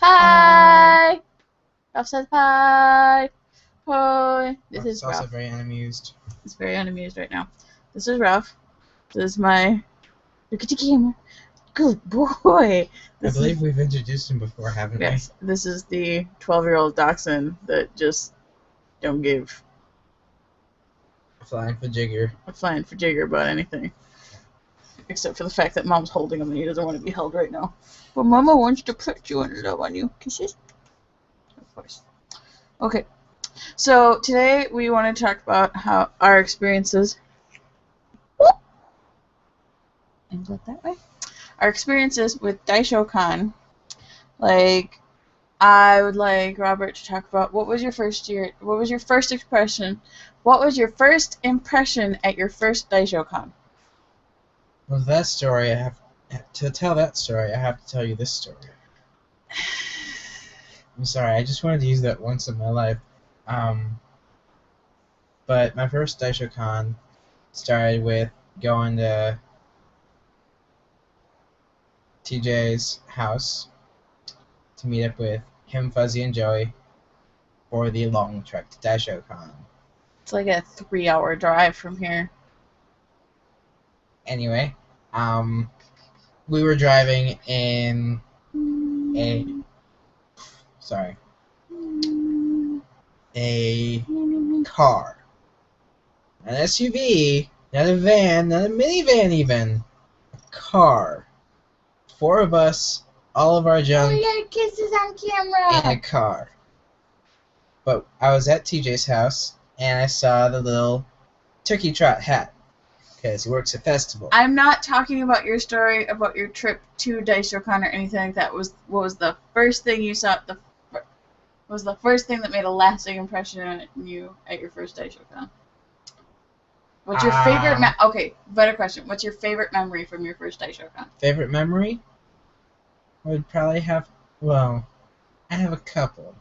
Hi! Ralph says hi! Hi! This is also Ralph. very unamused. He's very unamused right now. This is Ralph. This is my... Look at the camera. Good boy! I believe we've introduced him before, haven't Yes, this is the 12-year-old dachshund that just don't give we? Flying for Jigger. a flying for jigger about anything. Except for the fact that Mom's holding him and he doesn't want to be held right now. But Mama wants to put you and love on you. Kisses? Of course. Okay. So today we want to talk about how our experiences... Angle it that way. Our experiences with Daishokan. Like, I would like Robert to talk about what was your first impression? What was your first impression at your first Daishokan? Well, that story, to tell that story, I have to tell you this story. I'm sorry, I just wanted to use that once in my life. But my first Daishokan started with going to TJ's house to meet up with him, Fuzzy, and Joey for the long trek to Daishokan. It's like a 3-hour drive from here. Anyway, we were driving in a car, an SUV, not a van, not a minivan even, a car. 4 of us, all of our junk We got kisses on camera. in a car. But I was at TJ's house and I saw the little turkey trot hat because he works at festival. I'm not talking about your story about your trip to Daishokan or anything like that. What was the first thing you saw? Was the first thing that made a lasting impression on you at your first Daishokan? What's your favorite? Okay, better question. What's your favorite memory from your first Daishokan? Favorite memory? I would probably have. Well, I have a couple.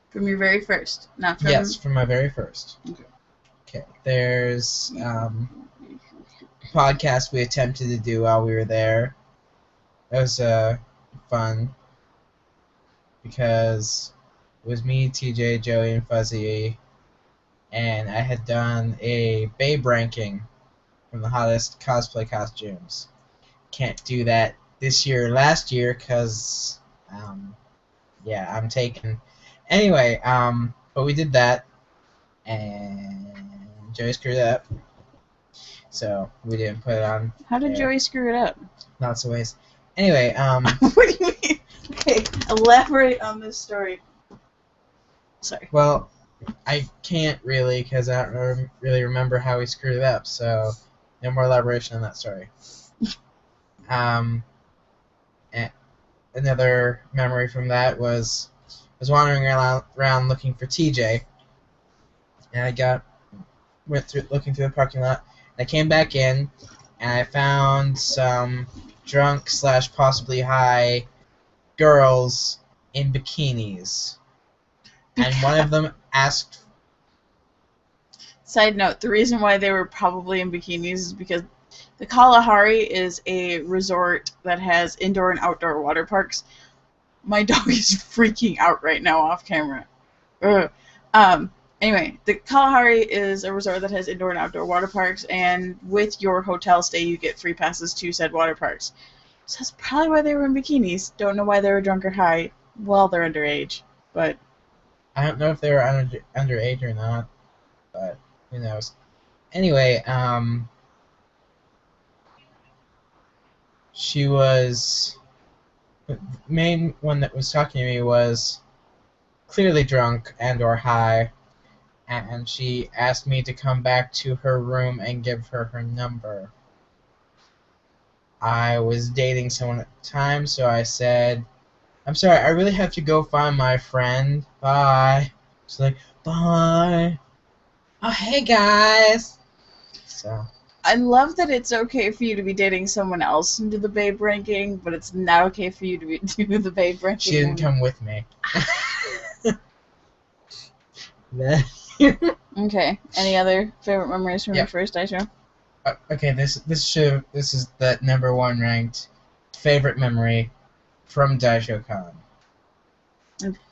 From your very first, not from. Yes, from my very first. Okay. There's a podcast we attempted to do while we were there. It was fun because it was me, TJ, Joey, and Fuzzy, and I had done a Babe ranking from the hottest cosplay costumes. Can't do that this year or last year because, yeah, I'm taken. Anyway, but we did that, and Joey screwed it up, so we didn't put it on. How did Joey screw it up? Lots of ways. Anyway, What do you mean? Okay, elaborate on this story. Sorry. Well, I can't really because I don't really remember how we screwed it up, so no more elaboration on that story. Another memory from that was I was wandering around looking for TJ, and I went through looking through the parking lot, and I came back in, and I found some drunk / possibly high girls in bikinis. And one of them asked... Side note, the reason why they were probably in bikinis is because the Kalahari is a resort that has indoor and outdoor water parks. My dog is freaking out right now off camera. Ugh. Anyway, the Kalahari is a resort that has indoor and outdoor water parks, and with your hotel stay you get free passes to said water parks. So that's probably why they were in bikinis. Don't know why they were drunk or high. Well, they're underage, but... I don't know if they were underage or not, but who knows. Anyway, she was... The main one that was talking to me was clearly drunk and or high, and she asked me to come back to her room and give her number. I was dating someone at the time, so I said, I'm sorry, I really have to go find my friend. Bye. She's like, bye. Oh, hey, guys. So. I love that it's okay for you to be dating someone else and do the Babe ranking, but it's not okay for you to do the Babe ranking. She didn't come with me. Okay. Any other favorite memories from your first Daisho? Okay, this is the #1 ranked favorite memory from DaishoCon.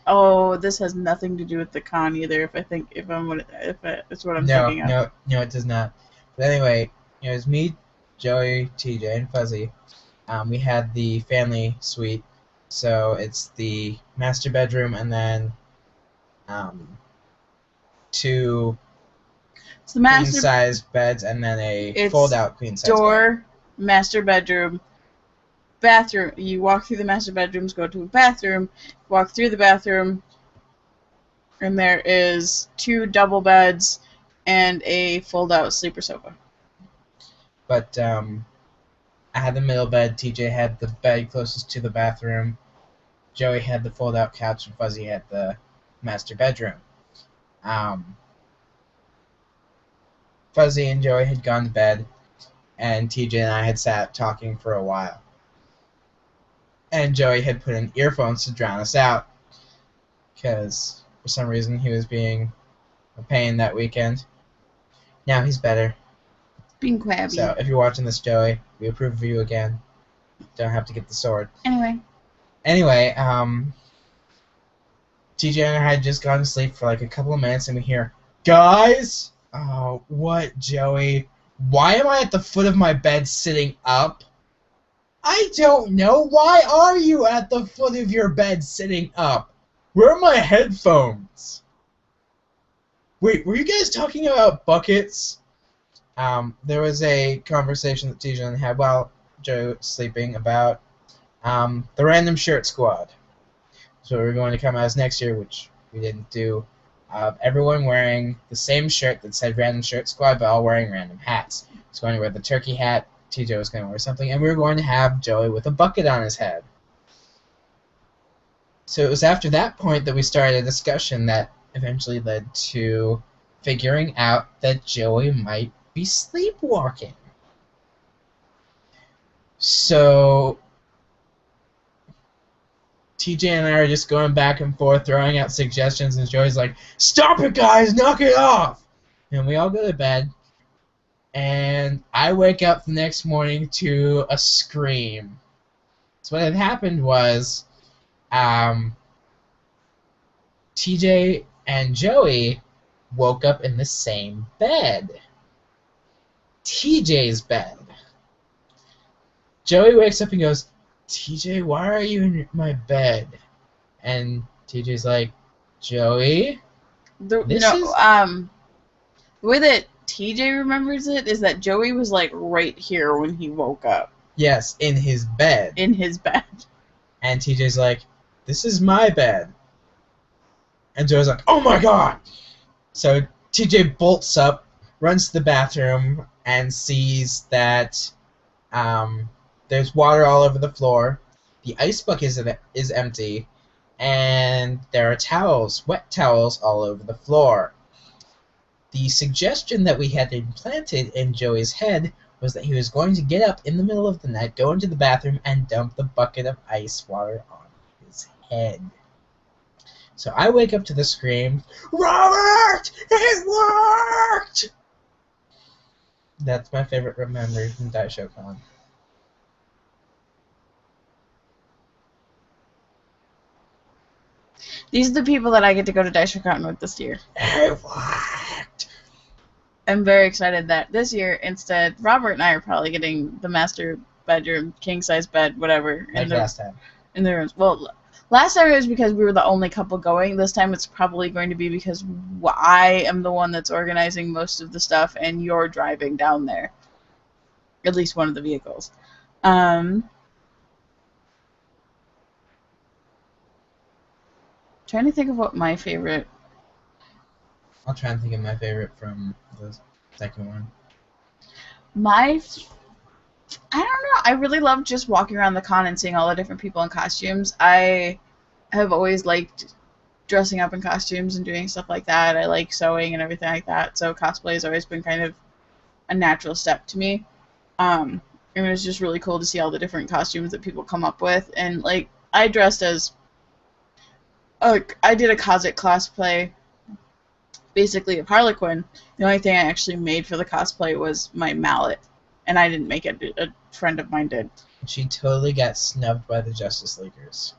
Oh, this has nothing to do with the con either. It's what I'm No, thinking of. no, no, it does not. But anyway, it was me, Joey, TJ, and Fuzzy. We had the family suite, so it's the master bedroom and then two It's the queen master. size beds and then a It's fold out queen size bed. door, master bedroom, bathroom. You walk through the master bedrooms, go to a bathroom, walk through the bathroom, and there is 2 double beds and a fold-out sleeper sofa. But I had the middle bed, TJ had the bed closest to the bathroom, Joey had the fold out couch, and Fuzzy had the master bedroom. Fuzzy and Joey had gone to bed, and TJ and I had sat talking for a while. And Joey had put in earphones to drown us out, because for some reason he was being a pain that weekend. Now he's better. Being crabby. So if you're watching this, Joey, we approve of you again. Don't have to get the sword. Anyway, TJ and I had just gone to sleep for like a couple of minutes, and we hear, "Guys!" Oh, what, Joey? Why am I at the foot of my bed sitting up? I don't know. Why are you at the foot of your bed sitting up? Where are my headphones? Wait, were you guys talking about buckets? There was a conversation that TJ and I had while Joey was sleeping about the Random Shirt Squad. So we're going to come as next year, which we didn't do. Everyone wearing the same shirt that said Random Shirt Squad, but all wearing random hats. I was going to wear the turkey hat, TJ was going to wear something, and we were going to have Joey with a bucket on his head. So it was after that point that we started a discussion that eventually led to figuring out that Joey might be sleepwalking. So TJ and I are just going back and forth, throwing out suggestions, and Joey's like, "Stop it, guys! Knock it off!" And we all go to bed, and I wake up the next morning to a scream. So what had happened was, TJ and Joey woke up in the same bed. TJ's bed. Joey wakes up and goes, "TJ, why are you in my bed?" And TJ's like, "Joey, the way that TJ remembers it is that Joey was like right here when he woke up. Yes, in his bed. In his bed. And TJ's like, "This is my bed." And Joey's like, "Oh my god!" So TJ bolts up, runs to the bathroom, and sees that there's water all over the floor. The ice bucket is empty, and there are towels, wet towels, all over the floor. The suggestion that we had implanted in Joey's head was that he was going to get up in the middle of the night, go into the bathroom, and dump the bucket of ice water on his head. So I wake up to the scream, "Robert! It worked!" That's my favorite memory from DaishoCon. These are the people that I get to go to DaishoCon with this year. It worked! I'm very excited that this year, instead, Robert and I are probably getting the master bedroom, king-size bed, whatever. Like last time. In the rooms. Well, last time it was because we were the only couple going. This time it's probably going to be because I am the one that's organizing most of the stuff and you're driving down there. At least one of the vehicles. Trying to think of what my favorite... I'll try and think of my favorite from the second one. I don't know. I really love just walking around the con and seeing all the different people in costumes. I have always liked dressing up in costumes and doing stuff like that. I like sewing and everything like that. So cosplay has always been kind of a natural step to me. And it was just really cool to see all the different costumes that people come up with. And like I dressed as I did a Kazik cosplay, basically of Harlequin. The only thing I actually made for the cosplay was my mallet. And I didn't make it. A friend of mine did. She totally got snubbed by the Justice Leaguers.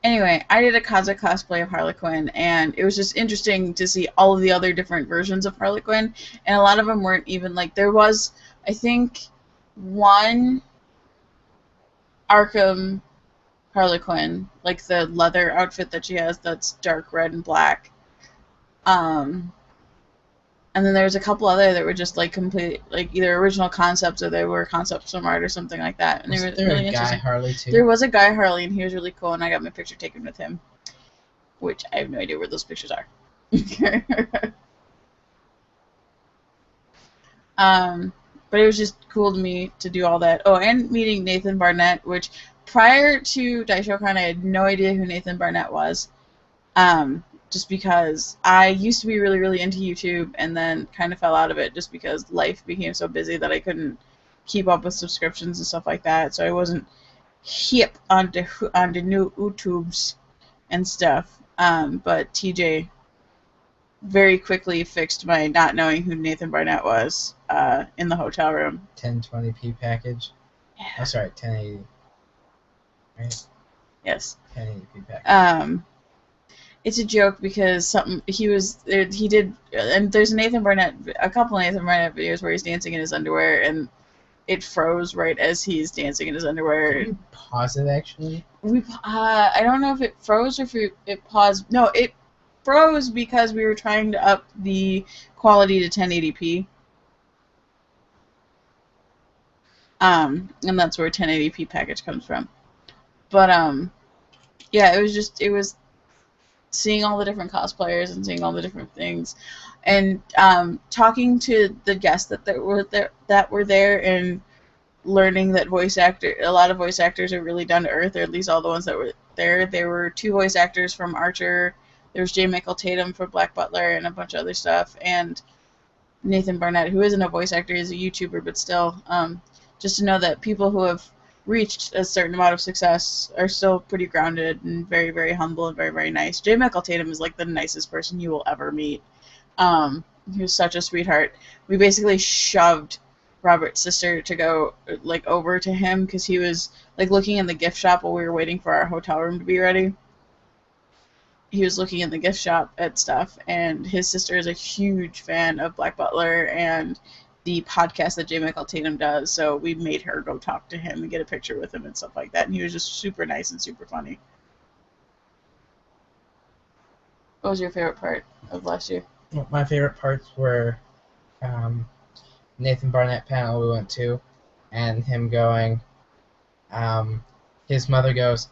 Anyway, I did a Kaza cosplay of Harley Quinn, and it was just interesting to see all of the other different versions of Harley Quinn, and a lot of them weren't even, like, there was, I think, one Arkham Harley Quinn, like the leather outfit that she has that's dark red and black. And then there was a couple other that were just like complete, like either original concepts or they were concepts from art or something like that. And they were Was there really a Guy interesting. Harley too? There was a Guy Harley, and he was really cool, and I got my picture taken with him, which I have no idea where those pictures are. But it was just cool to me to do all that. Oh, and meeting Nathan Barnett, which prior to DaishoCon, I had no idea who Nathan Barnett was. Just because I used to be really, really into YouTube and then kind of fell out of it just because life became so busy that I couldn't keep up with subscriptions and stuff like that. So I wasn't hip onto new YouTubes and stuff. But TJ very quickly fixed my not knowing who Nathan Barnett was in the hotel room. 1020p package. Yeah. Oh, sorry, 1080. Right? Yes. 1080p package. It's a joke because he did, and there's a couple of Nathan Barnett videos where he's dancing in his underwear, and it froze right as he's dancing in his underwear. Can you pause it actually? I don't know if it froze or if it paused. No, it froze because we were trying to up the quality to 1080p. And that's where 1080p package comes from. But yeah, it was seeing all the different cosplayers and seeing all the different things, and talking to the guests that were there, and learning that a lot of voice actors are really down to earth, or at least all the ones that were there. There were 2 voice actors from Archer. There was J. Michael Tatum for Black Butler and a bunch of other stuff, and Nathan Barnett, who isn't a voice actor, he's a YouTuber, but still, just to know that people who have reached a certain amount of success are still pretty grounded and very, very humble and very, very nice. J. Michael Tatum is like the nicest person you will ever meet. He was such a sweetheart. We basically shoved Robert's sister to go like over to him because he was like looking in the gift shop while we were waiting for our hotel room to be ready. He was looking in the gift shop at stuff, and his sister is a huge fan of Black Butler and the podcast that J. Michael Tatum does, so we made her go talk to him and get a picture with him and stuff like that, and he was just super nice and super funny. What was your favorite part of last year? Well, my favorite parts were Nathan Barnett panel we went to, and him going, his mother goes,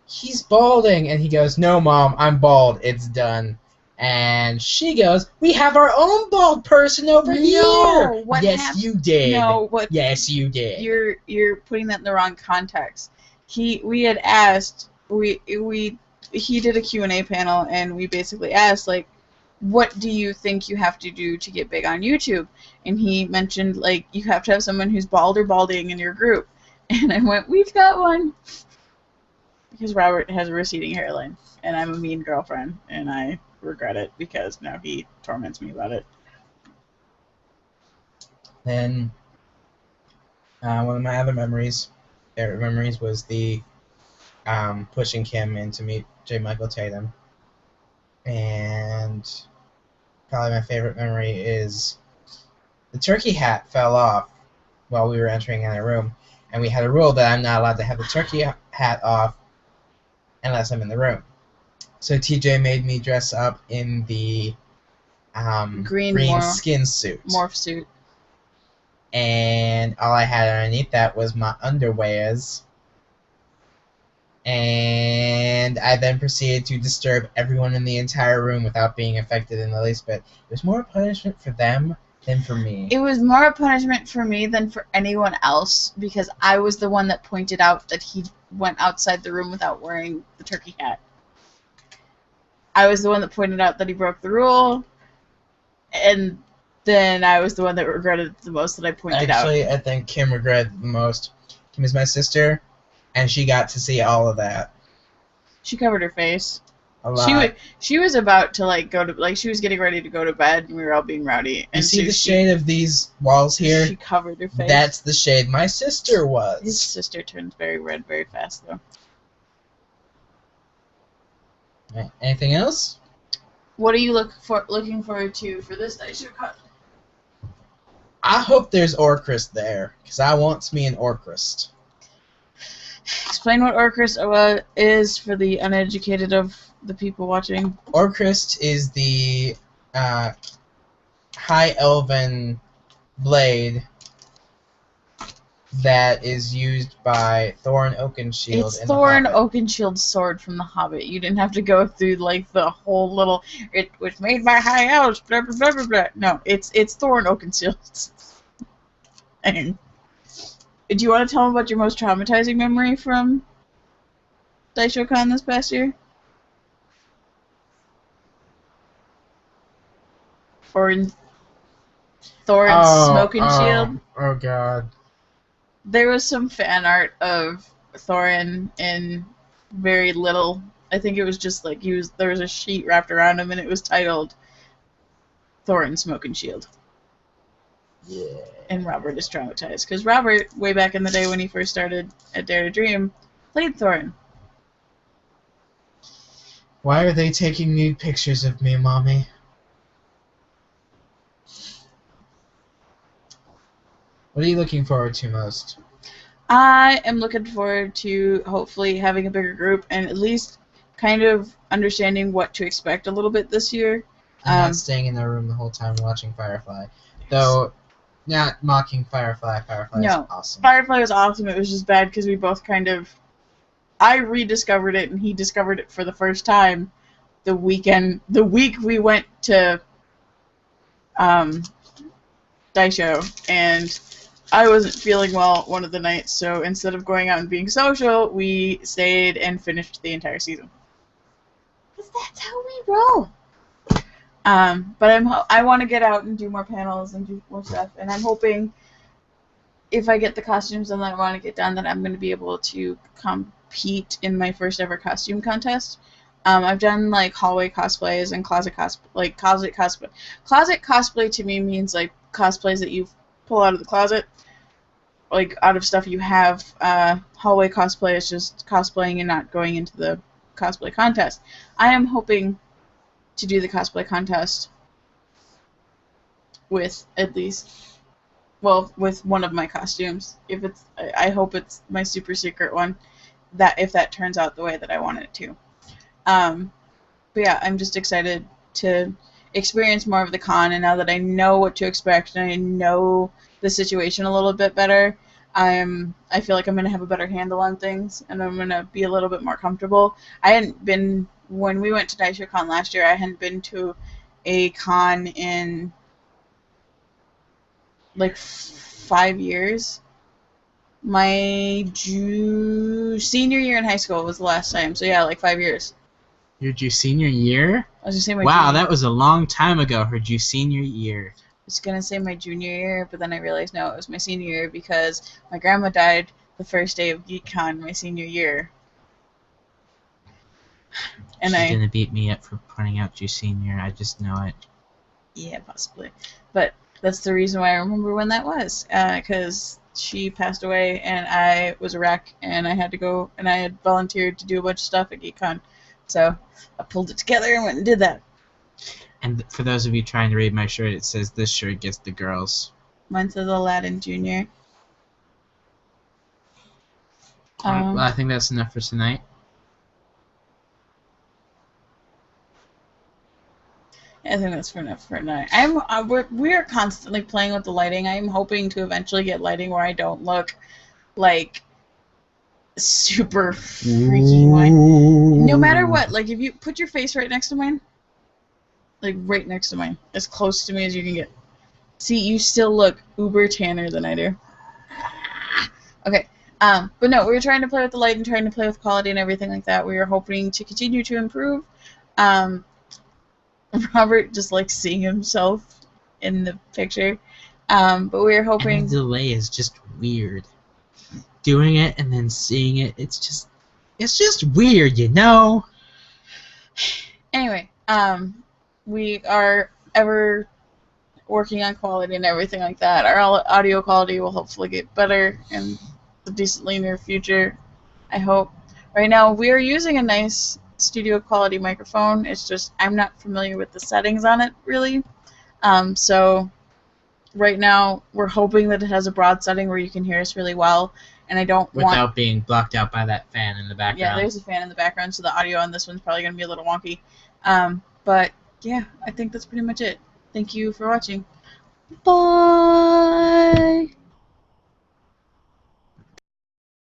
"He's balding," and he goes, "No, Mom, I'm bald, it's done." And she goes, "We have our own bald person over here." Yes, you did. No, what? Yes, you did. You're putting that in the wrong context. We had asked. He did a Q&A panel, and we basically asked, like, what do you think you have to do to get big on YouTube? And he mentioned, like, you have to have someone who's bald or balding in your group. And I went, we've got one. Because Robert has a receding hairline, and I'm a mean girlfriend, and I regret it because now he torments me about it. Then one of my other favorite memories, was the pushing Kim in to meet J. Michael Tatum. And probably my favorite memory is the turkey hat fell off while we were entering in a room, and we had a rule that I'm not allowed to have the turkey hat off unless I'm in the room. So TJ made me dress up in the green skin suit. Morph suit. And all I had underneath that was my underwears. And I then proceeded to disturb everyone in the entire room without being affected in the least bit. It was more punishment for them than for me. It was more punishment for me than for anyone else, because I was the one that pointed out that he went outside the room without wearing the turkey hat. I was the one that pointed out that he broke the rule, and then I was the one that regretted it the most that I pointed out. Actually, I think Kim regretted it the most. Kim is my sister, and she got to see all of that. She covered her face. a lot. She was about to like go to like she was getting ready to go to bed and we were all being rowdy. And You see so the shade of these walls here? She covered her face. That's the shade my sister was. His sister turns very red very fast though. Right. Anything else? What are you looking forward to for this Daishokan? I hope there's Orchrist there, because I want me an Orchrist. Explain what Orchrist is for the uneducated of the people watching. Orchrist is the high elven blade that is used by Thorin Oakenshield. It's Thorin Oakenshield's sword from The Hobbit. You didn't have to go through like the whole little. It was made by high elves. Blah blah blah blah blah. No, it's Thorin Oakenshield's. And do you want to tell them about your most traumatizing memory from Daishokan this past year? Thorin's smoking shield. Oh god. There was some fan art of Thorin in very little. I think it was just like there was a sheet wrapped around him and it was titled Thorin Smoking Shield. Yeah. And Robert is traumatized because Robert, way back in the day when he first started at Dare to Dream, played Thorin. Why are they taking nude pictures of me, Mommy? What are you looking forward to most? I am looking forward to hopefully having a bigger group and at least kind of understanding what to expect a little bit this year. And not staying in their room the whole time watching Firefly. Though, not mocking Firefly. Firefly is awesome. Firefly was awesome. It was just bad because we both kind of... I rediscovered it and he discovered it for the first time the week we went to Daisho, and I wasn't feeling well one of the nights, so instead of going out and being social, we stayed and finished the entire season. Because that's how we roll. But I want to get out and do more panels and do more stuff, and I'm hoping if I get the costumes that I want to get done, that I'm going to be able to compete in my first ever costume contest. I've done like hallway cosplays and closet cosplay. Closet cosplay to me means like cosplays that you pull out of the closet, like out of stuff you have. Hallway cosplay is just cosplaying and not going into the cosplay contest. I am hoping to do the cosplay contest with at least, well, with one of my costumes. I hope it's my super secret one. If that turns out the way that I want it to. But yeah, I'm just excited to experience more of the con, and now that I know what to expect and I know the situation a little bit better, I feel like I'm gonna have a better handle on things, and I'm gonna be a little bit more comfortable. When we went to Daishokan last year, I hadn't been to a con in like 5 years. My senior year in high school was the last time, so yeah, like 5 years. Your senior year? I was gonna say wow, that was a long time ago. Her senior year. I was gonna say my junior year, but then I realized no, it was my senior year because my grandma died the first day of GeekCon my senior year. And She's gonna beat me up for pointing out your senior. I just know it. Yeah, possibly. But that's the reason why I remember when that was, because she passed away and I was a wreck and I had to go and I had volunteered to do a bunch of stuff at GeekCon. So I pulled it together and went and did that. And for those of you trying to read my shirt, it says this shirt gets the girls. Mine says Aladdin Jr. Well, I think that's enough for tonight. I think that's enough for tonight. We are constantly playing with the lighting. I'm hoping to eventually get lighting where I don't look like super freaky white. No matter what, like if you put your face right next to mine, like right next to mine, as close to me as you can get. See, you still look uber tanner than I do. Okay, but no, we were trying to play with the light and trying to play with quality and everything like that. We were hoping to continue to improve. Robert just likes seeing himself in the picture, but we were hoping. And the delay is just weird. Doing it and then seeing it, it's just weird, you know. Anyway, we are ever working on quality and everything like that. Our audio quality will hopefully get better in the decently near future, I hope. Right now, we are using a nice studio quality microphone. It's just I'm not familiar with the settings on it, really. So right now, we're hoping that it has a broad setting where you can hear us really well. And I don't want... Without being blocked out by that fan in the background. Yeah, there's a fan in the background, so the audio on this one's probably going to be a little wonky. But yeah, I think that's pretty much it. Thank you for watching. Bye!